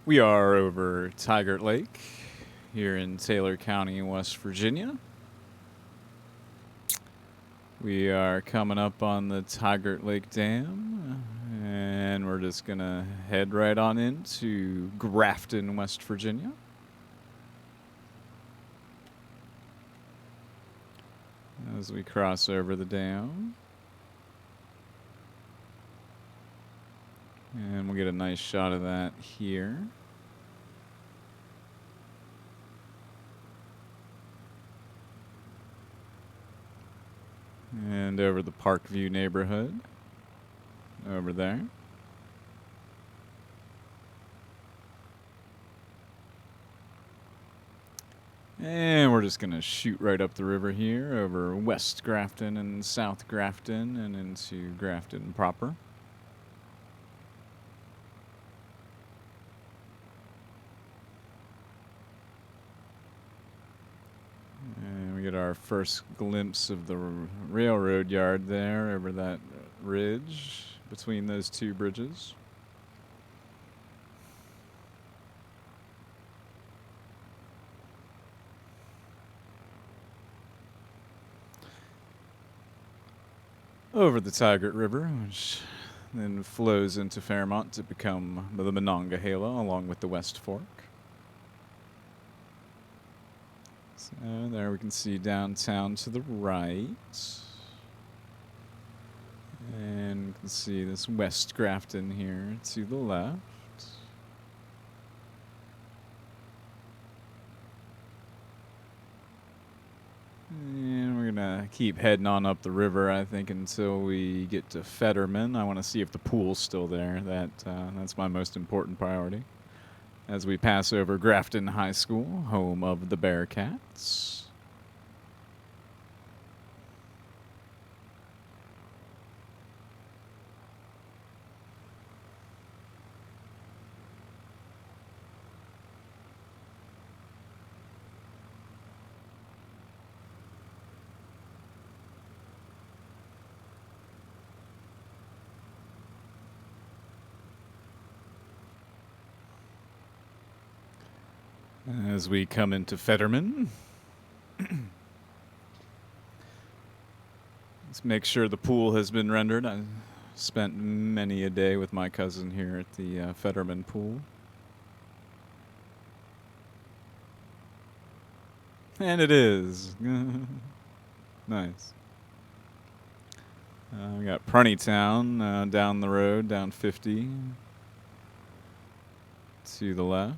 We are over Tygart Lake here in Taylor County, West Virginia. We are coming up on the Tygart Lake Dam, and we're just going to head right on into Grafton, West Virginia. As we cross over the dam. And we'll get a nice shot of that here. And over the Parkview neighborhood. Over there. And we're just going to shoot right up the river here over West Grafton and South Grafton and into Grafton proper. And we get our first glimpse of the railroad yard there over that ridge between those two bridges. Over the Tygart River, which then flows into Fairmont to become the Monongahela along with the West Fork. So there we can see downtown to the right. And we can see this West Grafton here to the left. And we're going to keep heading on up the river, I think, until we get to Fetterman. I want to see if the pool's still there. That's my most important priority. As we pass over Grafton High School, home of the Bearcats. As we come into Fetterman, let's make sure the pool has been rendered. I spent many a day with my cousin here at the Fetterman Pool. And it is. Nice. We got Pruntytown down the road, down 50 to the left.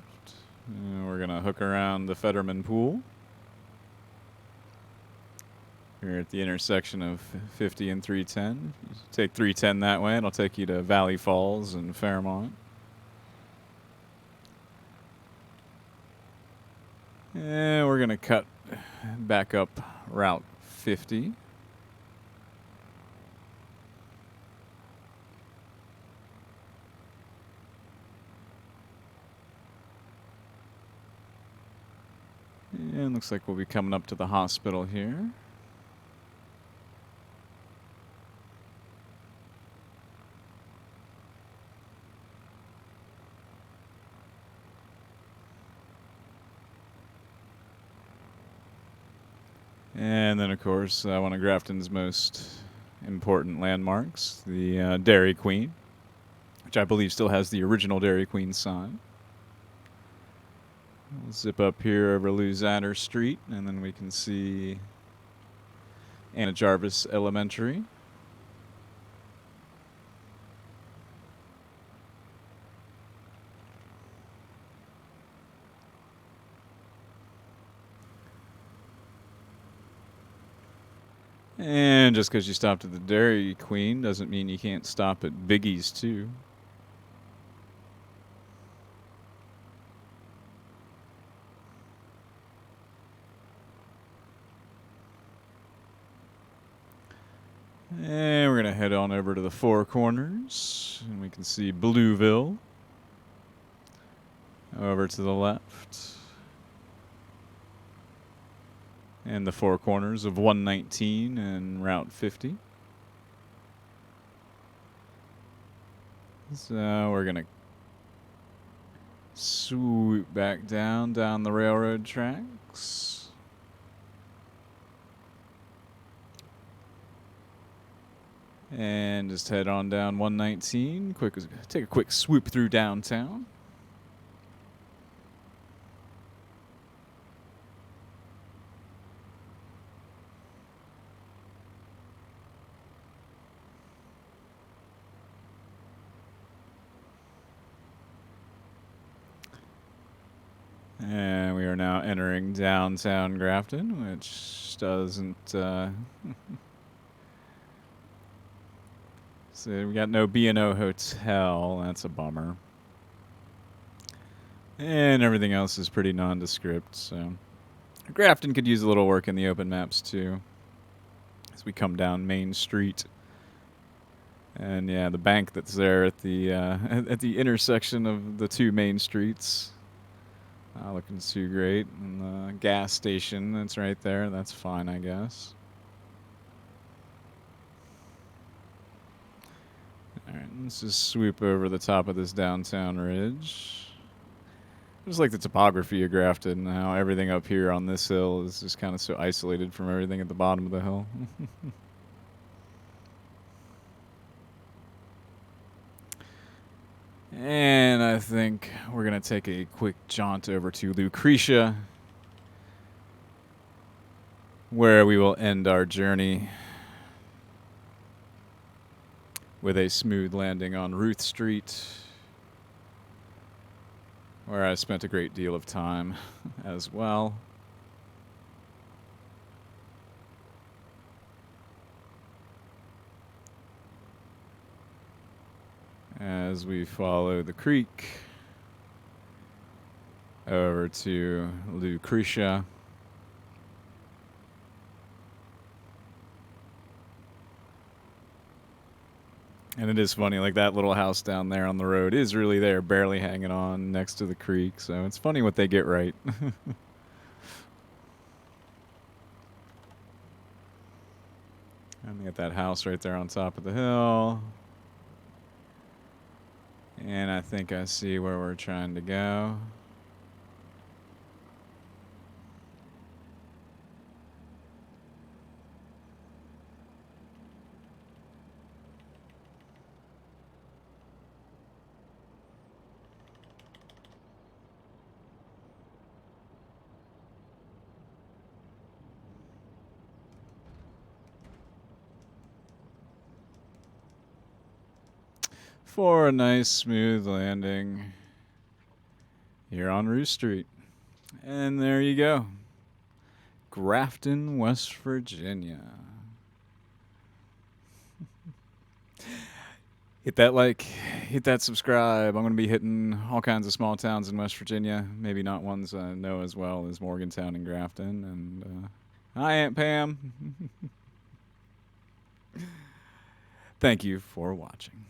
We're going to hook around the Fetterman Pool. Here at the intersection of 50 and 310. If you take 310 that way, it'll take you to Valley Falls and Fairmont. And we're going to cut back up Route 50. And looks like we'll be coming up to the hospital here. And then, of course, one of Grafton's most important landmarks, the Dairy Queen, which I believe still has the original Dairy Queen sign. We'll zip up here over Lousander Street, and then we can see Anna Jarvis Elementary. And just because you stopped at the Dairy Queen doesn't mean you can't stop at Biggie's, too. And we're going to head on over to the Four Corners, and we can see Blueville over to the left. And the Four Corners of 119 and Route 50. So we're going to Swoop back down the railroad tracks. And just head on down 119. Take a quick swoop through downtown. And we are now entering downtown Grafton, which doesn't... So we got no B&O Hotel. That's a bummer. And everything else is pretty nondescript, so... Grafton could use a little work in the open maps, too. As we come down Main Street. And yeah, the bank that's there at the at the intersection of the two main streets. Not looking too great. And the gas station that's right there, that's fine, I guess. Alright, let's just swoop over the top of this downtown ridge. I just like the topography of Grafton, how everything up here on this hill is just kind of so isolated from everything at the bottom of the hill. And I think we're going to take a quick jaunt over to Lucrecia, where we will end our journey with a smooth landing on Ruth Street, where I spent a great deal of time as well. As we follow the creek over to Lucrecia. And it is funny, like that little house down there on the road is really there, barely hanging on next to the creek. So it's funny what they get right. And we got that house right there on top of the hill. And I think I see where we're trying to go. For a nice smooth landing here on Ruth Street. And there you go. Grafton, West Virginia. Hit that like, hit that subscribe. I'm going to be hitting all kinds of small towns in West Virginia. Maybe not ones I know as well as Morgantown and Grafton. And hi, Aunt Pam. Thank you for watching.